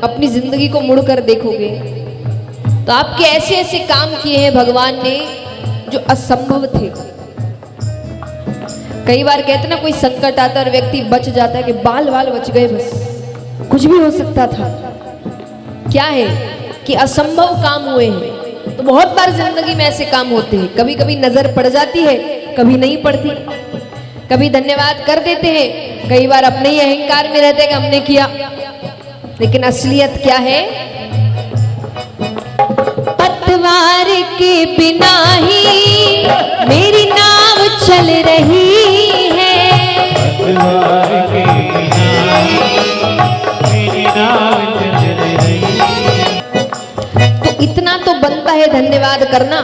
अपनी जिंदगी को मुड़कर देखोगे तो आपके ऐसे ऐसे काम किए हैं भगवान ने जो असंभव थे। कई बार कहते ना कोई संकट आता है और व्यक्ति बच जाता है कि बाल बाल बच गए, बस कुछ भी हो सकता था। क्या है कि असंभव काम हुए हैं। तो बहुत बार जिंदगी में ऐसे काम होते हैं, कभी कभी नजर पड़ जाती है, कभी नहीं पड़ती, कभी धन्यवाद कर देते हैं, कई बार अपने ही अहंकार में रहते हैं कि हमने किया, लेकिन असलियत क्या है? पतवार के बिना ही मेरी नाव चल रही है, पतवार के बिना मेरी नाव चल रही है। तो इतना तो बनता है धन्यवाद करना।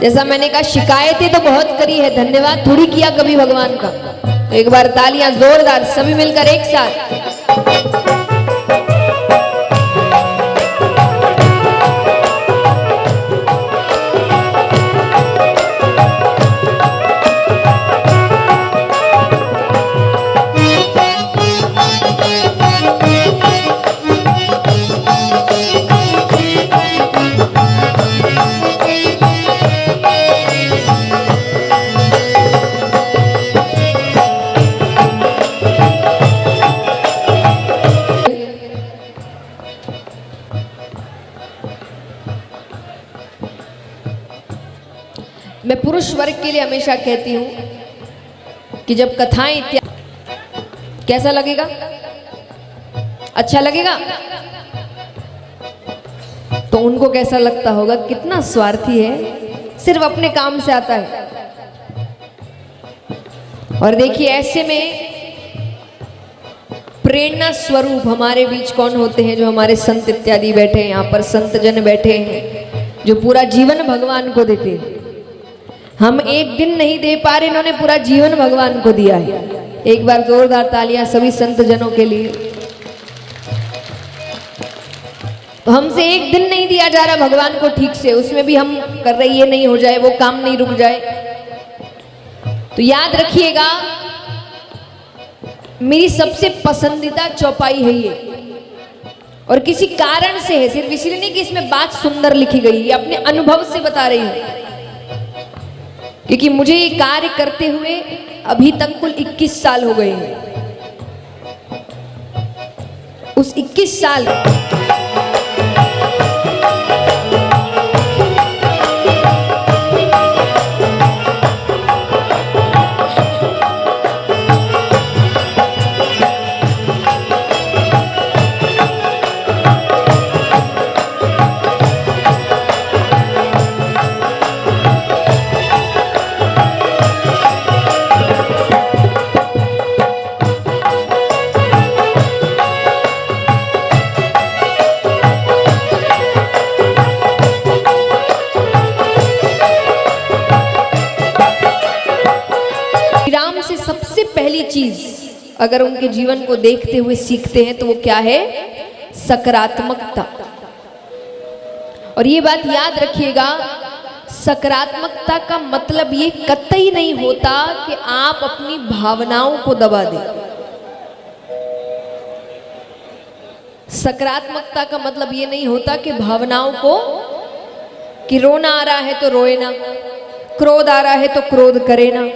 जैसा मैंने कहा शिकायतें तो बहुत करी है, धन्यवाद थोड़ी किया कभी भगवान का। तो एक बार तालियां जोरदार सभी मिलकर एक साथ। मैं पुरुष वर्ग के लिए हमेशा कहती हूं कि जब कथाएं इत्यादि, कैसा लगेगा? अच्छा लगेगा? तो उनको कैसा लगता होगा? कितना स्वार्थी है, सिर्फ अपने काम से आता है। और देखिए ऐसे में प्रेरणा स्वरूप हमारे बीच कौन होते हैं? जो हमारे संत इत्यादि बैठे हैं, यहाँ पर संत जन बैठे हैं जो पूरा जीवन भगवान को देते हैं। हम एक दिन नहीं दे पा रहे, इन्होंने पूरा जीवन भगवान को दिया है। एक बार जोरदार तालियां सभी संत जनों के लिए। तो हमसे एक दिन नहीं दिया जा रहा भगवान को ठीक से, उसमें भी हम कर रहे ये नहीं हो जाए, वो काम नहीं रुक जाए। तो याद रखिएगा मेरी सबसे पसंदीदा चौपाई है ये, और किसी कारण से है, सिर्फ इसलिए नहीं कि इसमें बात सुंदर लिखी गई, ये अपने अनुभव से बता रही हूं। क्योंकि मुझे ये कार्य करते हुए अभी तक कुल 21 साल हो गए हैं। उस 21 साल पहली चीज अगर उनके जीवन को देखते हुए सीखते हैं तो वो क्या है? सकारात्मकता। और ये बात याद रखिएगा, सकारात्मकता का मतलब ये कतई नहीं होता कि आप अपनी भावनाओं को दबा दें। सकारात्मकता का मतलब ये नहीं होता कि भावनाओं को, कि रोना आ रहा है तो रोए ना, क्रोध आ रहा है तो क्रोध करे ना,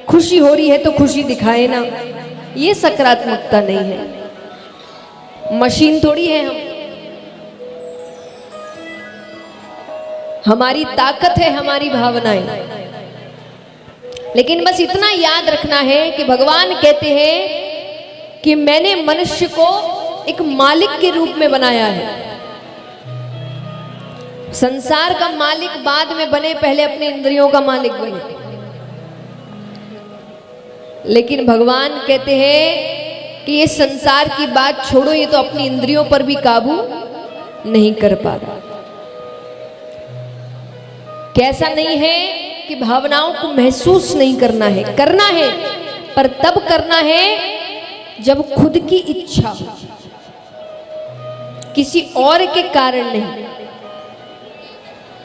खुशी हो रही है तो खुशी दिखाए ना। ये सकारात्मकता नहीं है। मशीन थोड़ी है हम, हमारी ताकत है हमारी भावनाएं। लेकिन बस इतना याद रखना है कि भगवान कहते हैं कि मैंने मनुष्य को एक मालिक के रूप में बनाया है। संसार का मालिक बाद में बने, पहले अपने इंद्रियों का मालिक बने। लेकिन भगवान कहते हैं कि ये संसार की बात छोड़ो, ये तो अपनी इंद्रियों पर भी काबू नहीं कर पा रहा। कैसा नहीं है कि भावनाओं को महसूस नहीं करना है, करना है, पर तब करना है जब खुद की इच्छा हो, किसी और के कारण नहीं।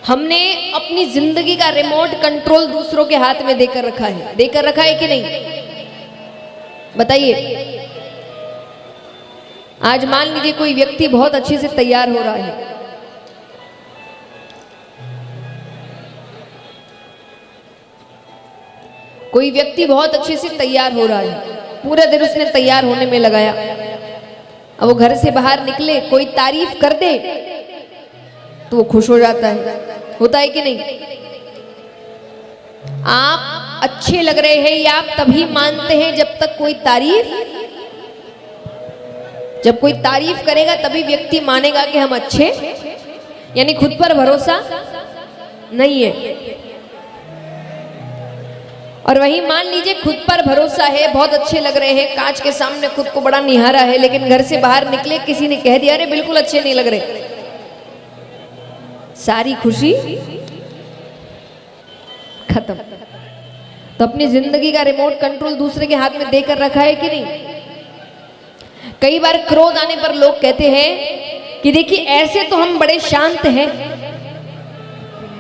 हमने अपनी जिंदगी का रिमोट कंट्रोल दूसरों के हाथ में देकर रखा है, देकर रखा है कि नहीं? बताइए। आज मान लीजिए कोई व्यक्ति बहुत अच्छे से तैयार हो रहा है, कोई व्यक्ति बहुत अच्छे से तैयार हो रहा है, पूरा दिन उसने तैयार होने में लगाया। अब वो घर से बाहर निकले, कोई तारीफ कर दे तो वो खुश हो जाता है, होता है कि नहीं? आप अच्छे लग रहे हैं या आप तभी मानते हैं जब तक कोई तारीफ करेगा तभी व्यक्ति मानेगा कि हम अच्छे, यानी खुद पर भरोसा नहीं है। और वही मान लीजिए खुद पर भरोसा है, बहुत अच्छे लग रहे हैं, कांच के सामने खुद को बड़ा निहारा है, लेकिन घर से बाहर निकले किसी ने कह दिया अरे बिल्कुल अच्छे नहीं लग रहे, सारी खुशी खत्म। तो अपनी जिंदगी का रिमोट कंट्रोल दूसरे के हाथ में देकर रखा है कि नहीं? कई बार क्रोध आने पर लोग कहते हैं कि देखिए ऐसे तो हम बड़े शांत हैं,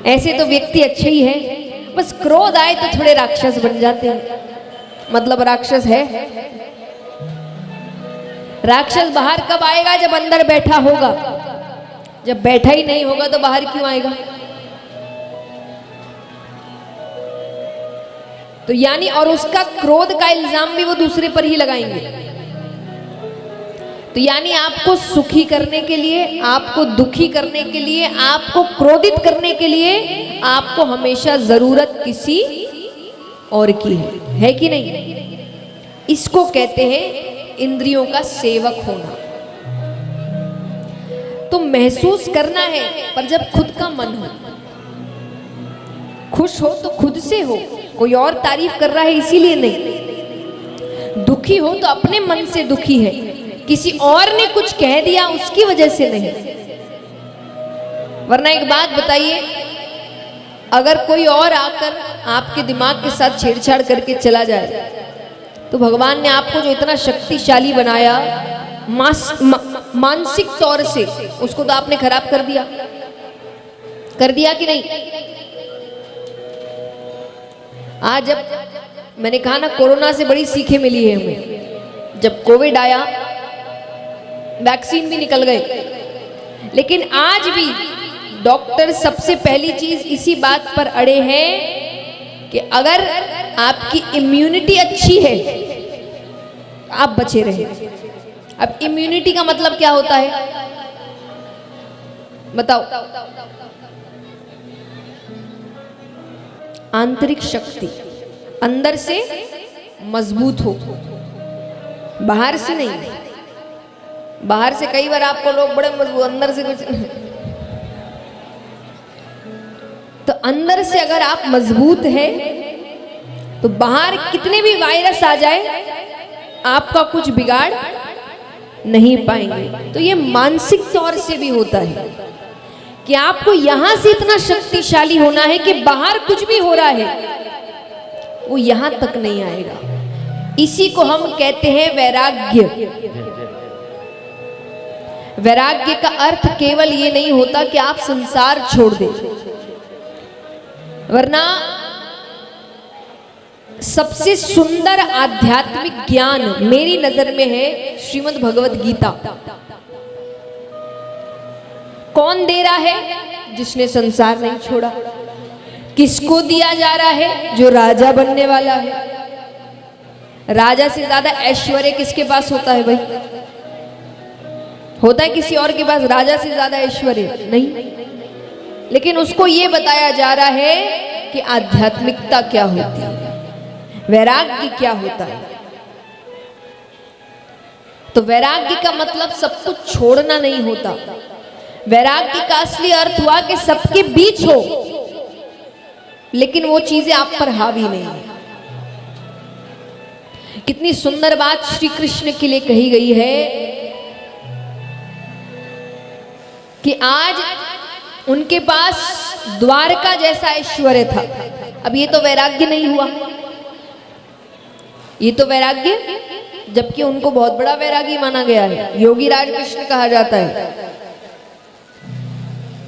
ऐसे तो व्यक्ति अच्छे ही हैं, बस क्रोध आए तो थोड़े राक्षस बन जाते हैं। मतलब राक्षस है, राक्षस बाहर कब आएगा? जब अंदर बैठा होगा। जब बैठा ही नहीं होगा तो बाहर क्यों आएगा? तो यानी और उसका क्रोध का इल्जाम भी वो दूसरे पर ही लगाएंगे। तो यानी आपको सुखी करने के लिए, आपको दुखी करने के लिए, आपको क्रोधित करने के लिए आपको हमेशा जरूरत किसी और की है कि नहीं? इसको कहते हैं इंद्रियों का सेवक होना। तो महसूस करना है, पर जब खुद का मन हो, खुश हो तो खुद से हो, कोई और तारीफ कर रहा है इसीलिए नहीं। दुखी हो तो अपने मन से दुखी है, किसी और ने कुछ कह दिया उसकी वजह से नहीं। वरना एक बात बताइए, अगर कोई और आकर आपके दिमाग के साथ छेड़छाड़ करके चला जाए तो भगवान ने आपको जो इतना शक्तिशाली बनाया मानसिक तौर से, उसको तो आपने खराब कर दिया कि नहीं? आज जब मैंने कहा ना, कोरोना से बड़ी सीखें मिली है हमें। जब कोविड आया, वैक्सीन भी निकल गए, लेकिन आज भी डॉक्टर सबसे पहली चीज इसी बात पर अड़े हैं कि अगर आपकी इम्यूनिटी अच्छी है आप बचे रहे। अब इम्यूनिटी का मतलब क्या होता है बताओ? आंतरिक शक्ति, अंदर से मजबूत हो, बाहर से नहीं। बाहर से कई बार आपको लोग बड़े मजबूत, अंदर से कुछ। तो अंदर से अगर आप मजबूत हैं तो बाहर कितने भी वायरस आ जाए आपका कुछ बिगाड़ नहीं पाएंगे। तो ये मानसिक तौर से भी होता है कि आपको यहां से इतना शक्तिशाली होना है कि बाहर कुछ भी हो रहा है वो यहां तक नहीं आएगा। इसी को हम कहते हैं वैराग्य। वैराग्य का अर्थ केवल ये नहीं होता कि आप संसार छोड़ दें, वरना सबसे सुंदर आध्यात्मिक ज्ञान मेरी नजर में है श्रीमद् भगवत गीता। कौन दे रहा है? जिसने संसार नहीं छोड़ा। किसको दिया जा रहा है? जो राजा बनने वाला है। राजा से ज्यादा ऐश्वर्य किसके पास होता है भाई? होता है किसी और के पास राजा से ज्यादा ऐश्वर्य? नहीं। लेकिन उसको ये बताया जा रहा है कि आध्यात्मिकता क्या होती है, वैराग्य क्या होता है। तो वैराग्य का मतलब सब कुछ छोड़ना नहीं होता। वैराग्य का असली अर्थ हुआ कि सबके बीच हो, लेकिन वो चीजें आप पर हावी नहीं है। कितनी सुंदर बात श्री कृष्ण के लिए कही गई है कि आज उनके पास द्वारका जैसा ऐश्वर्य था। अब ये तो वैराग्य नहीं हुआ, ये तो वैराग्य, जबकि उनको बहुत बड़ा वैरागी माना गया है, योगी राज कृष्ण कहा जाता है।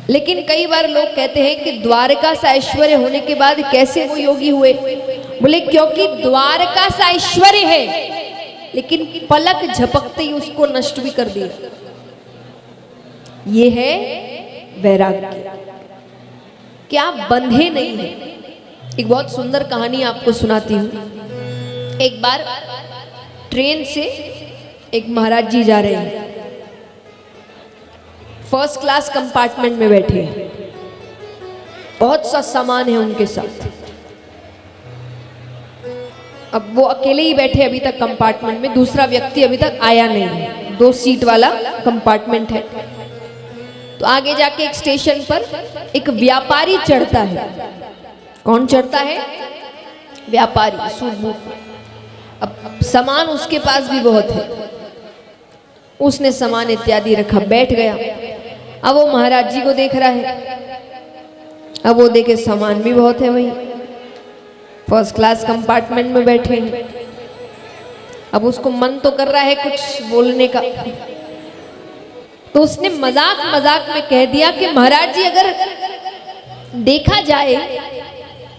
लेकिन कई बार लोग कहते हैं कि द्वारका सा ऐश्वर्य होने के बाद कैसे वो योगी हुए? बोले क्योंकि द्वारका सा ऐश्वर्य है लेकिन पलक झपकते ही उसको नष्ट भी कर दिया। ये है वैराग्य कि आप बंधे नहीं हैं। एक बहुत सुंदर कहानी आपको सुनाती हूँ। एक बार ट्रेन से एक महाराज जी जा रहे हैं, फर्स्ट क्लास कंपार्टमेंट में बैठे हैं, बहुत सा सामान है उनके साथ। अब वो अकेले ही बैठे अभी तक कंपार्टमेंट में, दूसरा व्यक्ति अभी तक आया नहीं है। 2 सीट वाला कंपार्टमेंट है। तो आगे जाके एक स्टेशन पर एक व्यापारी चढ़ता है। कौन चढ़ता है? व्यापारी, सूट। अब सामान उसके पास भी बहुत है, उसने सामान इत्यादि रखा, बैठ गया। अब वो महाराज जी को देख रहा है। अब वो देखे सामान भी बहुत है, वही फर्स्ट क्लास कंपार्टमेंट में बैठे हैं। अब उसको मन तो कर रहा है कुछ बोलने का, तो उसने मजाक मजाक में कह दिया कि महाराज जी, अगर देखा जाए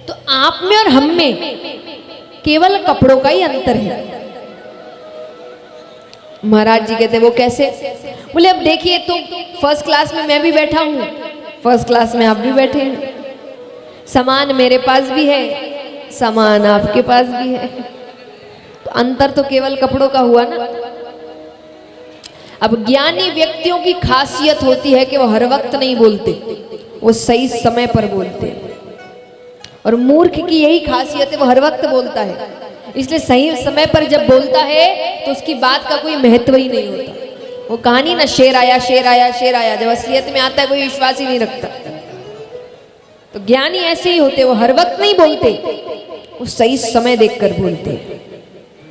तो आप में और हम में केवल कपड़ों का ही अंतर है। महाराज जी कहते वो कैसे? बोले अब देखिए, तो फर्स्ट क्लास में मैं भी बैठा हूं, फर्स्ट क्लास में आप भी बैठे हैं, सामान मेरे पास भी है, सामान आपके पास भी है, तो अंतर तो केवल कपड़ों का हुआ ना। अब ज्ञानी व्यक्तियों की खासियत होती है कि वो हर वक्त नहीं बोलते, वो सही समय पर बोलते हैं। और मूर्ख की यही खासियत है, वो हर वक्त बोलता है, इसलिए सही समय पर जब बोलता है तो उसकी बात का कोई महत्व ही नहीं होता। वो कहानी ना, शेर आया शेर आया शेर आया, जब असलियत में आता है कोई विश्वास ही नहीं रखता। तो ज्ञानी ऐसे ही होते, वो हर वक्त नहीं बोलते, वो सही समय देखकर बोलते।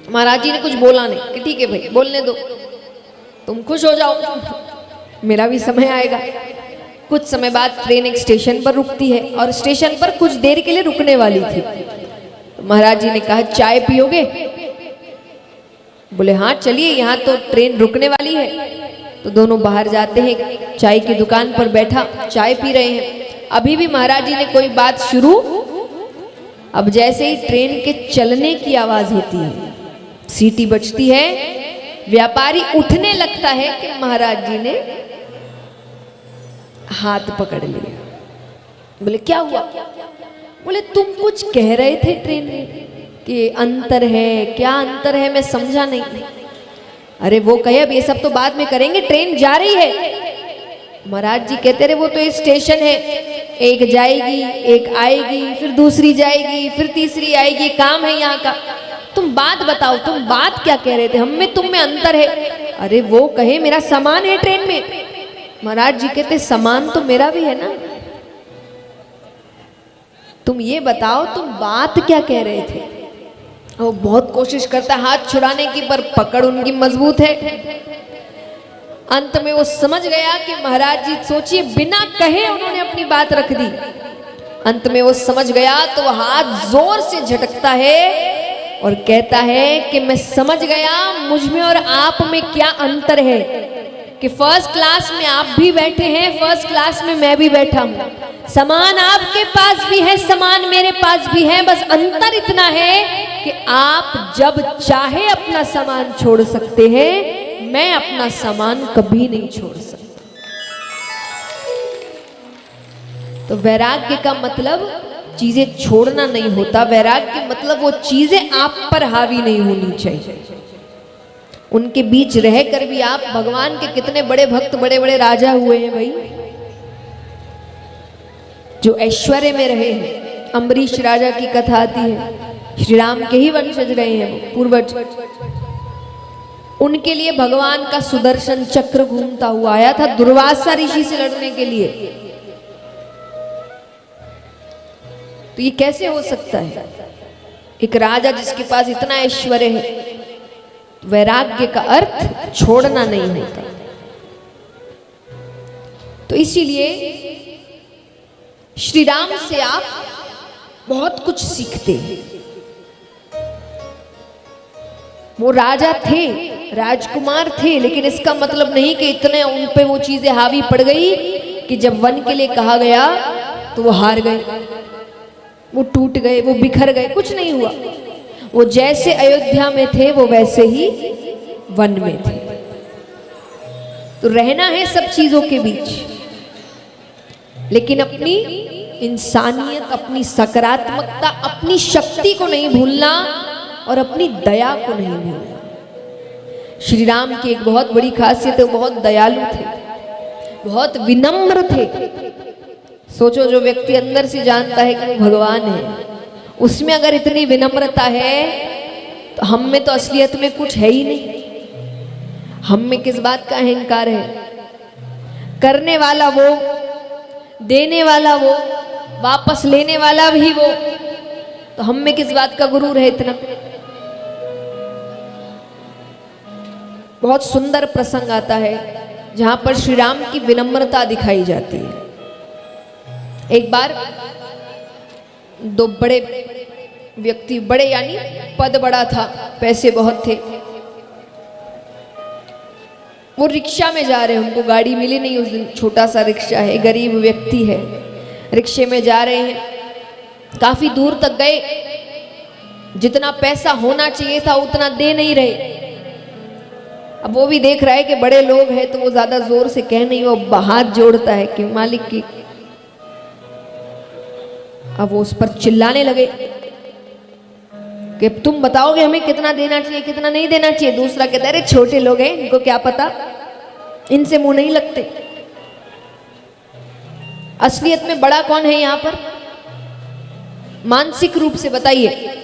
महाराज जी ने कुछ बोला नहीं कि ठीक है भाई बोलने दो, तुम खुश हो जाओ, मेरा भी समय आएगा। कुछ समय बाद ट्रेन एक स्टेशन पर रुकती है और स्टेशन पर कुछ देर के लिए रुकने वाली थी। तो महाराज जी ने कहा चाय पियोगे? बोले हाँ चलिए, यहाँ तो ट्रेन रुकने वाली है। तो दोनों बाहर जाते हैं, चाय की दुकान पर बैठा चाय पी रहे हैं। अभी भी महाराज जी ने कोई बात शुरू, अब जैसे ही ट्रेन के चलने की आवाज होती है, सीटी बजती है, व्यापारी उठने लगता है कि महाराज जी ने हाथ पकड़ लिया। बोले क्या हुआ? बोले तुम कुछ कह रहे थे ट्रेन में कि अंतर है, क्या अंतर है? मैं समझा नहीं। अरे वो कहे अब ये सब तो बाद में करेंगे, ट्रेन जा रही है। महाराज जी कहते रहे वो तो एक स्टेशन है, एक जाएगी एक आएगी, फिर दूसरी जाएगी, फिर तीसरी आएगी, काम है यहाँ का। तुम बात बताओ, तुम बात क्या कह रहे थे? हम में तुम में अंतर है। अरे वो कहे मेरा सामान है ट्रेन में। महाराज जी कहते सामान तो मेरा भी है ना, तुम ये बताओ तुम बात क्या कह रहे थे? वो बहुत कोशिश करता है हाथ छुड़ाने की, पर पकड़ उनकी मजबूत है। अंत में वो समझ गया कि महाराज जी, सोचिए बिना कहे उन्होंने अपनी बात रख दी। अंत में वो समझ गया तो वो हाथ जोर से झटकता है और कहता है कि मैं समझ गया मुझ में और आप में क्या अंतर है, कि फर्स्ट क्लास में आप भी बैठे हैं, फर्स्ट क्लास में मैं भी बैठा हूं, सामान आपके पास भी है, सामान मेरे पास भी है, बस अंतर इतना है कि आप जब चाहे अपना सामान छोड़ सकते हैं, मैं अपना सामान कभी नहीं छोड़ सकता। तो वैराग्य का मतलब चीजें छोड़ना नहीं होता, वैराग्य मतलब वो चीजें आप पर हावी नहीं होनी चाहिए। उनके बीच रहकर भी आप, भगवान के कितने बड़े भक्त, बड़े बड़े राजा हुए हैं भाई, जो ऐश्वर्य में रहे हैं। अम्बरीश राजा की कथा आती है, श्री राम के ही वंशज रहे हैं वो, पूर्वज। उनके लिए भगवान का सुदर्शन चक्र घूमता हुआ आया था दुर्वासा ऋषि से लड़ने के लिए। तो ये कैसे हो सकता है? एक राजा जिसके पास इतना ऐश्वर्य है। वैराग्य का अर्थ छोड़ना नहीं होता। तो इसीलिए श्री राम से आप बहुत कुछ सीखते हैं। वो राजा थे, राजकुमार थे, लेकिन इसका मतलब नहीं कि इतने उन पे वो चीजें हावी पड़ गई कि जब वन के लिए कहा गया तो वो हार गए, वो टूट गए, वो बिखर गए। कुछ नहीं हुआ। वो जैसे अयोध्या में थे वो वैसे ही वन में थे। तो रहना है सब चीजों के बीच, लेकिन अपनी इंसानियत, अपनी सकारात्मकता, अपनी शक्ति को नहीं भूलना और अपनी दया को नहीं भूलना। श्री राम की एक बहुत बड़ी खासियत है, वो बहुत दयालु थे, बहुत विनम्र थे। सोचो, जो व्यक्ति अंदर से जानता है कि वो भगवान है, उसमें अगर इतनी विनम्रता है तो हम में तो असलियत में कुछ है ही नहीं। हम में किस बात का अहंकार है? करने वाला वो, देने वाला वो, वापस लेने वाला भी वो, तो हम में किस बात का गुरूर है इतना? बहुत सुंदर प्रसंग आता है जहां पर श्री राम की विनम्रता दिखाई जाती है। एक बार दो बड़े व्यक्ति, बड़े यानी पद बड़ा था, पैसे बहुत थे, वो रिक्शा में जा रहे हैं, उनको गाड़ी मिली नहीं उस दिन, छोटा सा रिक्शा है, गरीब व्यक्ति है, रिक्शे में जा रहे हैं, काफी दूर तक गए, जितना पैसा होना चाहिए था उतना दे नहीं रहे। अब वो भी देख रहा है कि बड़े लोग हैं, तो वो ज्यादा जोर से कह नहीं, वो हाथ जोड़ता है कि मालिक की। अब वो उस पर चिल्लाने लगे कि तुम बताओगे हमें कितना देना चाहिए, कितना नहीं देना चाहिए। दूसरा कहता है, अरे छोटे लोग हैं, इनको क्या पता, इनसे मुंह नहीं लगते। असलियत में बड़ा कौन है यहाँ पर? मानसिक रूप से बताइए।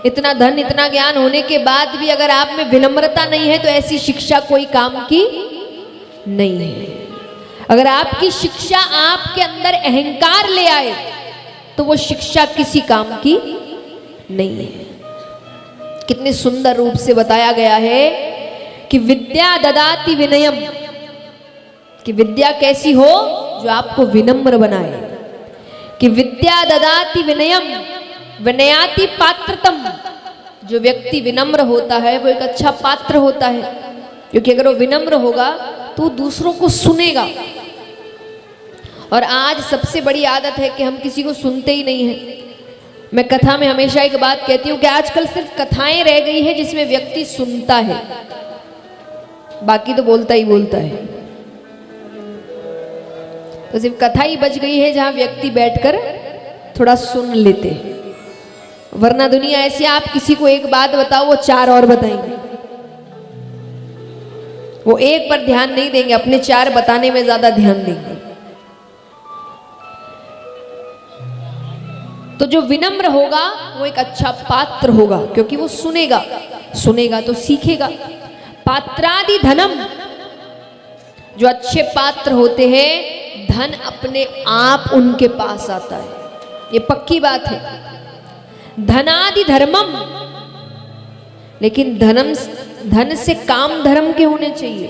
इतना धन, इतना ज्ञान होने के बाद भी अगर आप में विनम्रता नहीं है तो ऐसी शिक्षा कोई काम की नहीं है। अगर आपकी शिक्षा आपके अंदर अहंकार ले आए तो वो शिक्षा किसी काम की नहीं है। कितने सुंदर रूप से बताया गया है कि विद्या ददाति विनयम, कि विद्या कैसी हो? जो आपको विनम्र बनाए। कि विद्या ददाति विनयम विनयाति पात्रतम, जो व्यक्ति विनम्र होता है वो एक अच्छा पात्र होता है, क्योंकि अगर वो विनम्र होगा तो दूसरों को सुनेगा। और आज सबसे बड़ी आदत है कि हम किसी को सुनते ही नहीं हैं। मैं कथा में हमेशा एक बात कहती हूँ कि आजकल सिर्फ कथाएं रह गई है जिसमें व्यक्ति सुनता है, बाकी तो बोलता ही बोलता है। तो सिर्फ कथा ही बच गई है जहां व्यक्ति बैठकर थोड़ा सुन लेते हैं। वरना दुनिया ऐसी, आप किसी को एक बात बताओ वो चार और बताएंगे, वो एक पर ध्यान नहीं देंगे, अपने चार बताने में ज्यादा ध्यान देंगे। तो जो विनम्र होगा वो एक अच्छा पात्र होगा, क्योंकि वो सुनेगा, सुनेगा तो सीखेगा। पात्रादि धनम, जो अच्छे पात्र होते हैं धन अपने आप उनके पास आता है, ये पक्की बात है। धनादि धर्मम, लेकिन धन से काम धर्म के होने चाहिए।